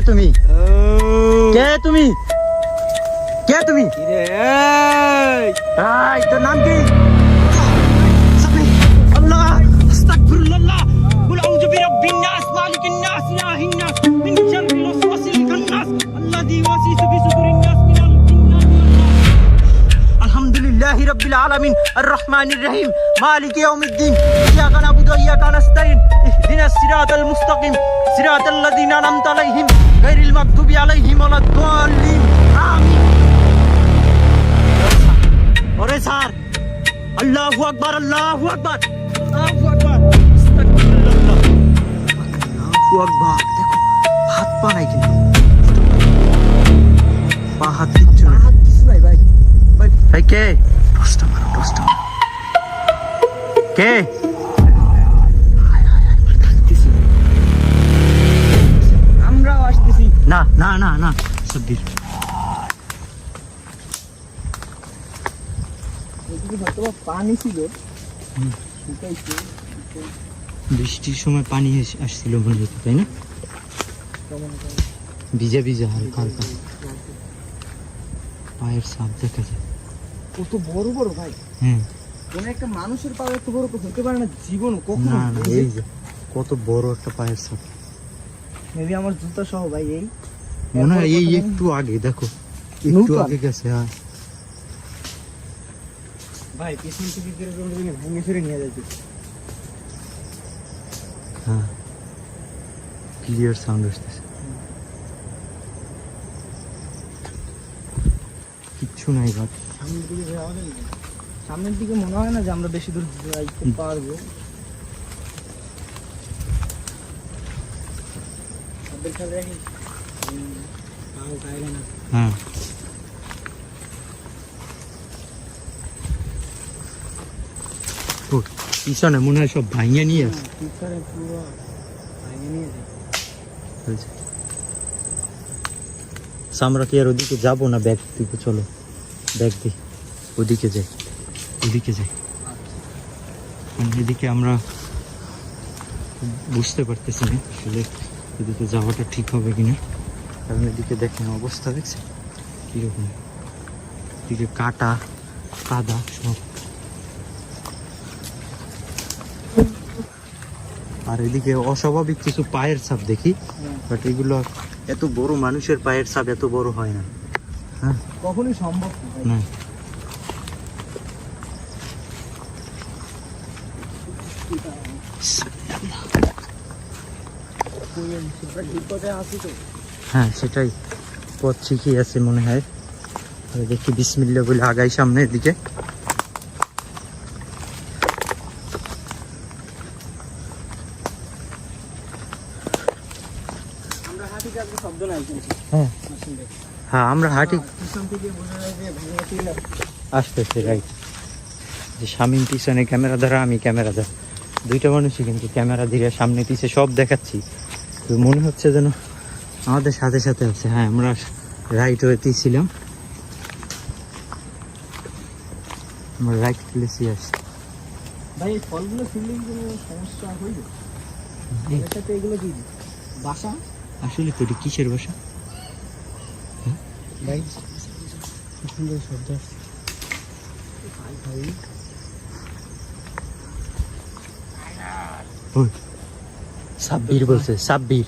তুমি কে তুমি কে তুমি তোর নাম কি আল্লাহ আস্তাগফিরুল্লাহ কুল আউযু বিরাব্বিন নাস মালিকিন নাস ইলাহিন নাস মিন শাররিল ওয়াসওয়াসিল খান্নাস আল্লাযী ওয়াসওয়াসু ফি সুদুরিন নাস মিনাল জিন্নাতি ওয়ান নাস আলহামদুলিল্লাহি রাব্বিল আলামিন আর রহমানির রহিম মালিকি ইয়াউমিদ্দিন ইয়্যাকা না'বুদু ওয়া ইয়্যাকা নাস্তাইন ইহদিনাস সিরাতাল মুস্তাকিম সিরাতাল লাযিনা আন'আমতা আলাইহিম গায়রিল মাগদুবি আলাইহিম ওয়ালাদ-দাল্লিন আমিন। ওরে স্যার আল্লাহু আকবার আল্লাহু আকবার আল্লাহু আকবার আস্তাগফিরুল্লাহ আল্লাহু আকবার। দেখো হাত পা নাই কিন্তু পা হাত কিচ্ছু নাই ভাই ভাই কে টসটা মারো কে আমরাও আসতেছি না না না না সাব্বির পানি ছিল বৃষ্টির সময় পানি আসছিল মনে হতো তাই না ভিজা ভিজা হালকা হালকা পায়ের ছাপ দেখা যায় কত বড় বড় ভাই। হ্যাঁ কোন একটা মানুষের পা এত বড় তো হতে পারে না জীবন কখনো না না এই যে কত বড় একটা পায়ের ছাপ মেবি আমার জুতা সহ ভাই এই মনে হয় এই একটু আগে দেখো একটু আগে গেছে। হ্যাঁ ভাই পিছন থেকে কেটে চলে গেলে ভেঙে ফিরে নিয়ে যাচ্ছে। হ্যাঁ ক্লিয়ার সাউন্ড আসতেছে কিচ্ছু নাই ভাই সামনের দিকে যাওয়া যায় না সামনের দিকে মনে হয় না যে আমরা বেশি দূর যাইতে পারবো। হ্যাঁ পিছনে মনে হয় সব ভাঙিয়ে নিয়ে আসে আমরা কি আর ওদিকে যাবো না ব্যাগ দিকে চলো ব্যাগ দিই ওদিকে যাই এদিকে আমরা বুঝতে পারতেছি না আসলে এদিকে যাওয়াটা ঠিক হবে কিনা কারণ এদিকে দেখেন অবস্থা দেখছেন কিরকম এদিকে কাটা কাদা সব আর এদিকে অস্বাভাবিক কিছু পায়ের ছাপ দেখি বাট এগুলো এত বড় মানুষের পায়ের ছাপ এত বড় হয় না। হ্যাঁ কখনোই সম্ভব না। হ্যাঁ সেটাই পথ ঠিকই আছে মনে হয় দেখি বিসমিল্লাহ বলে আগাই সামনের দিকে। হ্যাঁ আমরা হাঁটি আসতেছে রাইট যে শামীম পিছনে ক্যামেরা ধরা আমি ক্যামেরা ধরা দুইটা মানুষই কিন্তু ক্যামেরা ধরে সামনে পিছে সব দেখাচ্ছি তো মনে হচ্ছে যেন আমাদের সাথে সাথে আছে। হ্যাঁ আমরা রাইট ওয়েতেই ছিলাম আমরা রাইট প্লেসে আসছি। ভাই এই ফলগুলো ফেললে কোনো সমস্যা হইবে এর সাথে এগুলো কি বাসা আসলে তো কিসের বাসা ভাই সুন্দর শব্দ সাব্বির বলছে সাব্বির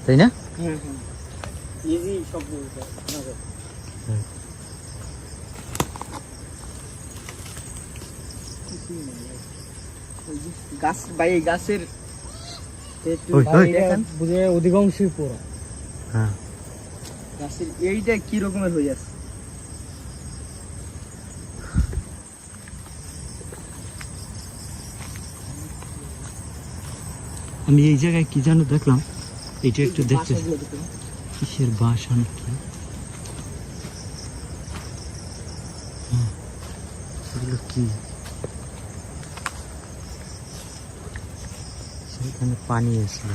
তাই না গাছ ভাই গাছের অধিকাংশই পড়া। হ্যাঁ গাছের এইটা কি রকমের হয়ে আছে আমি এই জায়গায় কি জানো দেখলাম এটা একটু দেখতে কিসের বাসা নাকি এগুলো কি সেখানে পানি আসছিল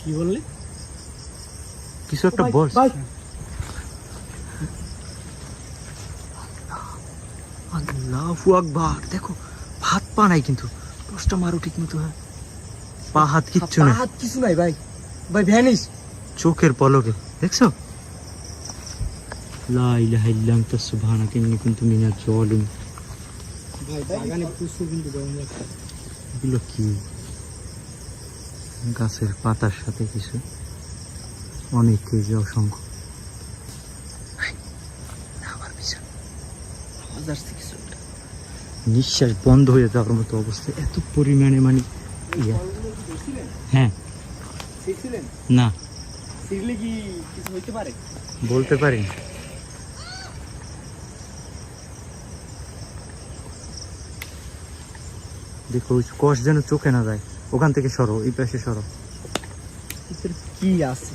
কি বললে কিছু একটা বল আল্লাহু আকবার। দেখো হাত পা নাই কিন্তু দশটা মারো ঠিক মতো। হ্যাঁ পা হাত কিচ্ছু পা নেই, হাত কিছু নাই ভাই, ভাই ভ্যানিশ। চোখের পলকে দেখছো। লা ইলাহা ইল্লা আনতা সুবহানাকা ইন্নী কুনতু মিনাজ জালিমিন। ভাই বাগানে প্রচুর কিন্তু গরম লাগছে। এগুলো কি? গাছের পাতার সাথে কিছু অনেক কেজি অসংখ্য। আমার পিছনে আওয়াজ আসছে কিছু একটা। নিঃশ্বাস বন্ধ হয়ে যাওয়ার মতো অবস্থা, এত পরিমাণে মানে ইয়া। হ্যাঁ শিখছিলেন? না শিখলে কি কিছু হইতে পারে? বলতে পারি না। দেখো ওই কষ যেন চোখে না যায়, ওখান থেকে সরো, এই পাশে সরো। ভিতরে কি আছে?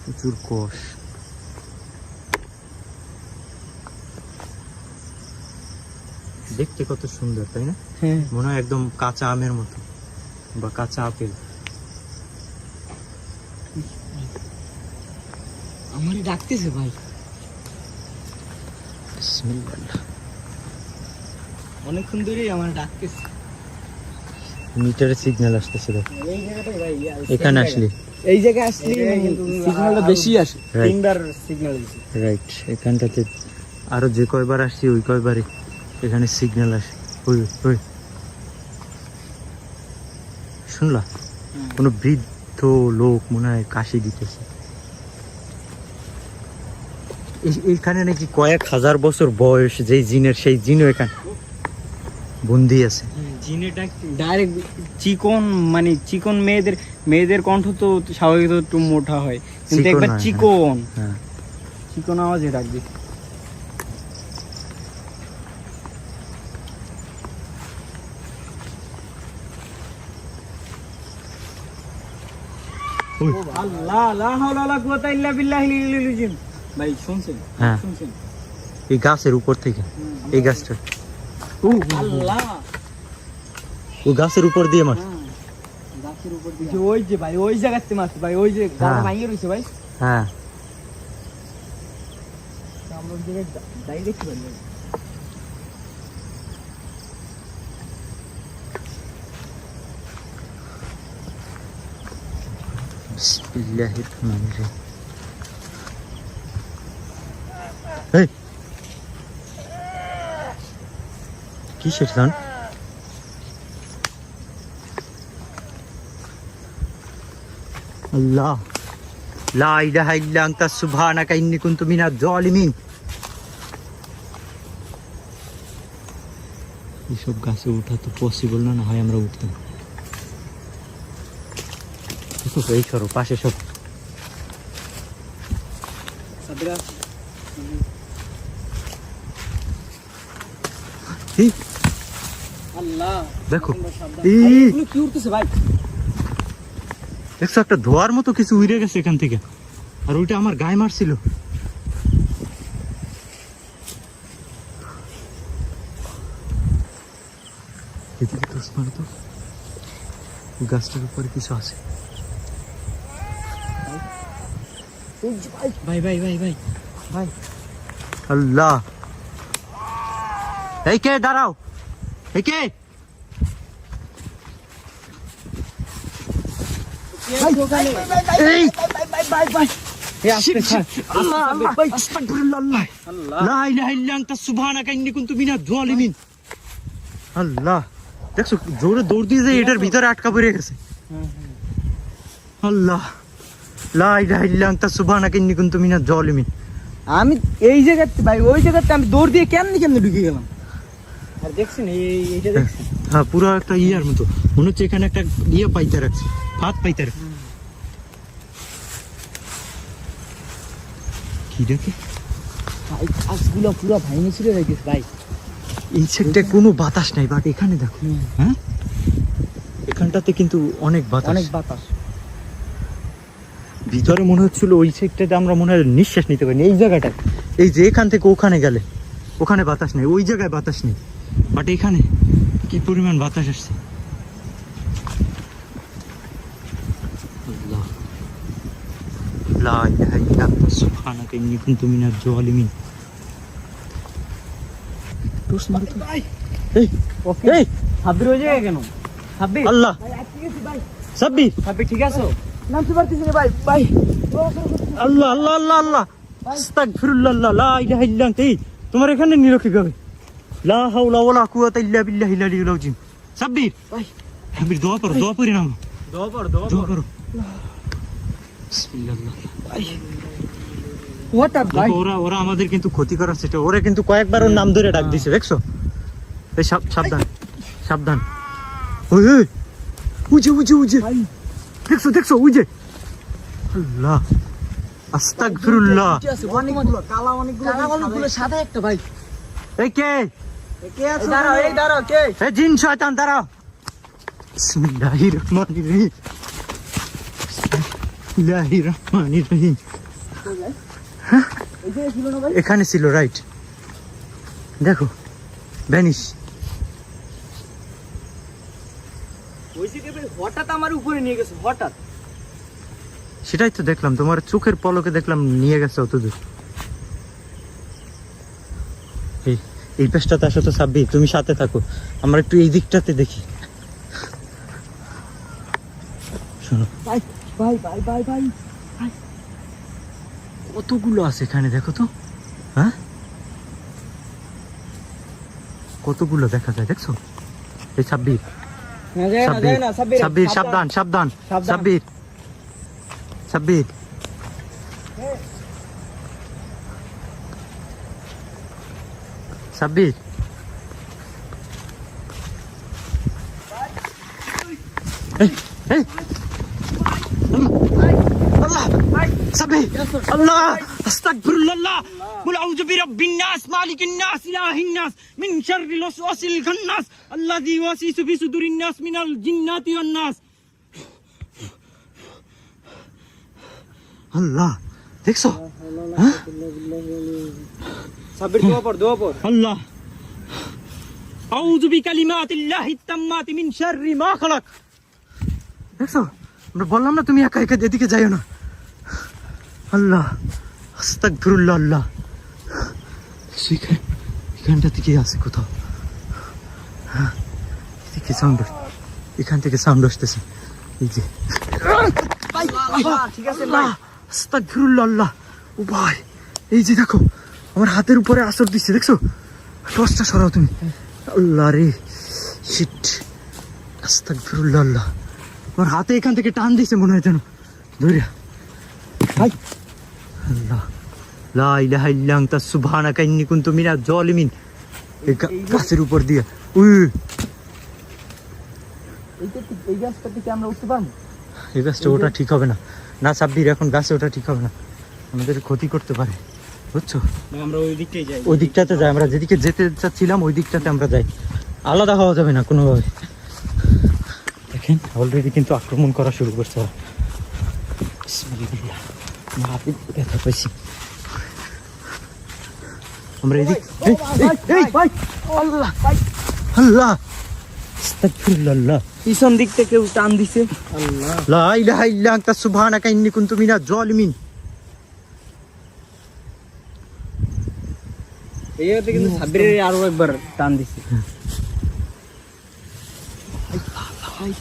প্রচুর কষ। দেখতে কত সুন্দর তাই না? হ্যাঁ মনে হয় একদম কাঁচা আমের মতো বা কাঁচা আপেল। আমারই ডাকতেছে ভাই। বিসমিল্লাহ। অনেকক্ষণ ধরেই আমার ডাকতেছে। মিটারে সিগন্যাল আসতেছে দেখ। এই জায়গাটাই ভাই এখানে আসলি এই জায়গায় আসলে সিগন্যালটা বেশি আসে। Right. তিনবার সিগন্যাল দিছি। রাইট, এখানটাতে আরো যে কয়বার আসছি ওই কয়বারই এখানে সিগন্যাল আসে। ওই ওই শুনলা, কোনো বৃদ্ধ লোক মনে হয় কাশি দিতেছে। এইখানে নাকি কয়েক হাজার বছর বয়স যেই জিনের, সেই জিনও এখানে বন্দি আছে। জিনেটা ডাইরেক্ট চিকন, মানে চিকন মেয়েদের কণ্ঠ তো স্বাভাবিক একটু মোটা হয়, কিন্তু চিকন একবার হয়, চিকন হ্যাঁ চিকন আওয়াজে ডাকবে। ওই, আল্লাহ লা হাওলা ওয়ালা কুওয়াতা ইল্লা বিল্লাহিল আলিয়্যিল আযীম। ভাই শুনছেন? হ্যাঁ। শুনছেন? এই গাছের উপর থেকে, এই গাছটা, আল্লাহ ওই গাছের উপর দিয়ে মার। গাছের উপর দিয়ে ওই যে ভাই ওই জায়গাতে মারছে ভাই, ওই যে গাছটা ভাঙিয়ে রইছে ভাই। হ্যাঁ আমরা ওই জায়গায় দাঁড়িয়ে দেখতে পারি ভাই। বিসমিল্লাহির রহমানির রহিম। এই কিসের গান? আল্লাহ, লা ইলাহা ইল্লা আনতা সুবহানাকা ইন্নী কুনতু মিনাজ জালিমিন। এইসব গাছে ওঠা তো পসিবল না, না হয় আমরা উঠতাম। এই সরো, পাশে সব সাদরা এই আল্লাহ দেখো, সাবধান। এই ভাই, এগুলো কি উঠতেছে ভাই? দেখছো একটা ধোয়ার মতো কিছু উড়ে গেছে এখান থেকে, আর ওইটা আমার গায়ে মারছিল। এদিকে তো স্মার তো ওই গাছটার উপরে কিছু আছে। ভাই ভাই ভাই ভাই ভাই আল্লাহ, এই কে? দাঁড়াও, এই কে? এই আল্লাহ, ভাই আস্তাগফিরুল্লাহ, আল্লাহ, লা ইলাহা ইল্লা আনতা সুবহানাকা ইন্নী কুনতু মিনাজ জালিমিন। আল্লাহ, দেখছো জোরে দৌড় দিয়ে যায়, এটার ভিতরে আটকা পড়ে গেছে। আল্লাহ, লা ইলাহা ইল্লা আনতা সুবহানাকা ইন্নী কুনতু মিনাজ জালিমিন। আমি এই জায়গাতে ভাই, ওই জায়গাতে আমি দৌড় দিয়ে কেমনে কেমনে ঢুকে গেলাম। আর দেখছেন এইটা দেখছেন? হ্যাঁ, পুরো একটা ইয়ার মতো মনে হচ্ছে, এখানে একটা ইয়ে পাইতে রাখছে, ফাঁদ পাইতে রাখছে। কি দেখে ভাই গাছগুলো পুরো ভাঙে ছিঁড়ে রেখেছে ভাই। এই সাইডটায় কোনো বাতাস নাই, বাট এখানে দেখো, হ্যাঁ এখানটাতে কিন্তু অনেক বাতাস। অনেক বাতাস। ভিতরে মনে হচ্ছিল ওই সাইডটাতে আমরা মনে হয় নিঃশ্বাস নিতে পারিনি। এই জায়গাটায়, এই যে এখান থেকে ওখানে গেলে ওখানে বাতাস নেই, ওই জায়গায় বাতাস নেই, বাট এখানে কি পরিমাণ বাতাস আসছে। আল্লাহ, লা ইলাহা ইল্লা আনতা সুবহানাকা ইন্নী কুনতু মিনাজ জালিমিন। টর্চ মারো তো। এই ওকে এই হাবির ওই জায়গায় কেন? সাব্বির আল্লাহ ভাই আটকে গেছি ভাই সাব্বির সাব্বির ঠিক আছো? নামতে পারতেছি না ভাই ভাই আল্লাহ আল্লাহ আল্লাহ আল্লাহ আস্তাগফিরুল্লাহ লা ইলাহা ইল্লা আনতা। এই, তোমার এখানে নিরক্ষী হবে লা হাওলা ওয়ালা কুওয়াতা ইল্লা বিল্লাহিল আলিয়্যিল আযীম। সাব্বির ভাই সাব্বির দোয়া করো, দোয়া করে নাও, দোয়া দোয়া কর করো। বিসমিল্লাহ। হঠাৎ ভাই দেখো, ওরা আমাদের কিন্তু ক্ষতি করার চেষ্টা, ওরা কিন্তু কয়েকবার ওর নাম ধরে ডাক দিছে, দেখছো? এই সাবধান সাবধান। ওই ওই উজে উজে উজে, ভাই দেখছো দেখছো উজে। আল্লাহ আস্তাগফিরুল্লাহ। অনেকগুলো কালা অনেকগুলো সাদা একটা ভাই এই কে? কে আছে দাঁড়াও এই দাঁড়াও কে এই জিন শয়তান দাঁড়াও। বিসমিল্লাহির রহমানির রহিম, বিসমিল্লাহির রহমানির রহিম। এই যে ছিল না ভাই এখানে ছিল, রাইট? দেখো ভ্যানিশ। ওই যে হঠাৎ আমার উপরে নিয়ে গেছে হঠাৎ। সেটাই তো দেখলাম, তোমার চোখের পলকে দেখলাম নিয়ে গেছে অত দূর। এই পেশটাতে আসো তো সাব্বির, তুমি সাথে থাকো, আমরা একটু এই দিকটাতে দেখি। শোনো, ভাই ভাই ভাই ভাই ভাই কতগুলো আছে এখানে, দেখো তো। হ্যাঁ, কতগুলো দেখা যায়, দেখছো? এই সাব্বির সাব্বির সাব্বির, সাবধান সাবধান সাব্বির সাব্বির। সাব্বির এই এই আল্লাহ সাব্বির আল্লাহ আস্তাগফিরুল্লাহ কুল আউযু বিরাব্বিন নাস মালিকিন নাস ইলাহিন নাস মিন শাররিল ওয়াসওয়াসিল খান্নাস আল্লাযী ইউওয়াসওয়িসু ফি সুদুরিন নাস মিনাল জিন্নাতি ওয়ান নাস। আল্লাহ, দেখছো? হ্যাঁ? সাব্বির দোয়া পড় দোয়া পড়। আল্লাহ আউযু বিকালিমাতিল্লাহিত তাম্মাতি মিন শাররি মা খালাক। দেখছো, আমরা বললাম না তুমি একা একা এদিকে যাইও না। আল্লাহ আস্তাগফিরুল্লাহ। আল্লাহ, এখানটা থেকে আছে কোথাও। হ্যাঁ, এদিকে সাউন্ড, এখান থেকে সাউন্ড আসতেছে। এই যে ভাই ঠিক আছে আল্লাহ আস্তাগফিরুল্লাহ। আল্লাহ, ও ভাই, এই যে দেখো আমার হাতের উপরে আসর দিচ্ছে, দেখছো? টর্চটা সরাও তুমি। আল্লাহ রে, শিট, আস্তাগফিরুল্লাহ। আল্লাহ, আমার হাতে এখান থেকে টান দিছে মনে হয় যেন ধরে। ভাই আল্লাহ লা ইলাহা ইল্লা আনতা সুবহানাকা ইন্নী কুনতু মিনাজ জালিমিন। এই গাছের উপর দিয়ে এই গাছটা থেকে আমরা উঠতে পারবো? এই গাছটা ওটা ঠিক হবে না। না সাব্বির, এখন গাছে ওটা ঠিক হবে না, আমাদের ক্ষতি করতে পারে, বুঝছো? আমরা ওই দিকটাই যাই। ওই দিকটাতে যাই, আমরা যেদিকে যেতে চাচ্ছিলাম ওই দিকটাতে আমরা যাই, আলাদা হওয়া যাবে না কোনোভাবে। দেখেন অলরেডি কিন্তু আক্রমণ করা শুরু করছে ওরা। বিসমিল্লাহ, আমার হাতে ব্যথা পাইছি। আমরা এদিক ভাই আল্লাহ ভাই আল্লাহ আস্তাগফিরুল্লাহ। পিছন দিক থেকে কেউ টান দিছে। আল্লাহ, লা ইলাহা ইল্লা আনতা সুবহানাকা ইন্নী কুনতু মিনাজ জালিমিন। এই জায়গাতে কিন্তু সাব্বিরের আরো একবার টান দিছে।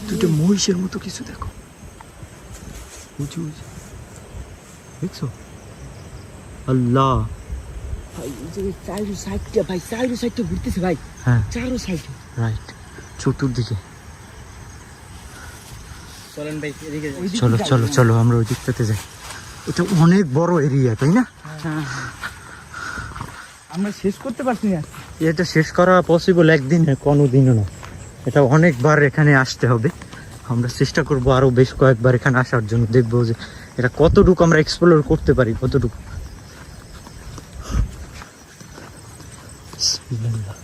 দুটো মহিষের মতো কিছু দেখো, উঁচু উঁচু, দেখছো? আল্লাহ, ভাই এই যে চারো সাইডটা ভাই চারো সাইডটা ঘুরতেছে ভাই, হ্যাঁ চারো সাইড। রাইট, চতুর্দিকে। চলেন ভাই এদিকে যাই। চলো চলো চলো, আমরা ওই দিকটাতে যাই। এটা অনেক বড় এরিয়া, তাই না? আমরা শেষ করতে পারছি না। এটা শেষ করা পসিবল একদিনে, কোনোদিনও না। এটা অনেকবার এখানে আসতে হবে, আমরা চেষ্টা করব আরো বেশ কয়েকবার এখানে আসার জন্য, দেখবো যে এটা কতটুকু আমরা এক্সপ্লোর করতে পারি, কতটুকু। বিসমিল্লাহ।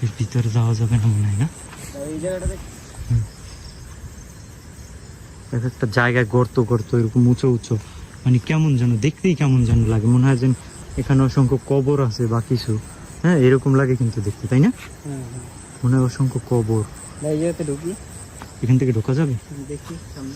এর ভিতরে যাওয়া যাবে না মনে হয়, না? এই জায়গাটাতে এক একটা জায়গায় গর্ত গর্ত এরকম উঁচু উঁচু, মানে কেমন যেন দেখতেই কেমন যেন লাগে, মনে হয় যেন এখানে অসংখ্য কবর আছে বা কিছু। হ্যাঁ, এরকম লাগে কিন্তু দেখতে, তাই না? মনে হয় অসংখ্য কবর। এই জায়গাতে ঢুকি, এখান থেকে ঢোকা যাবে? দেখি সামনে।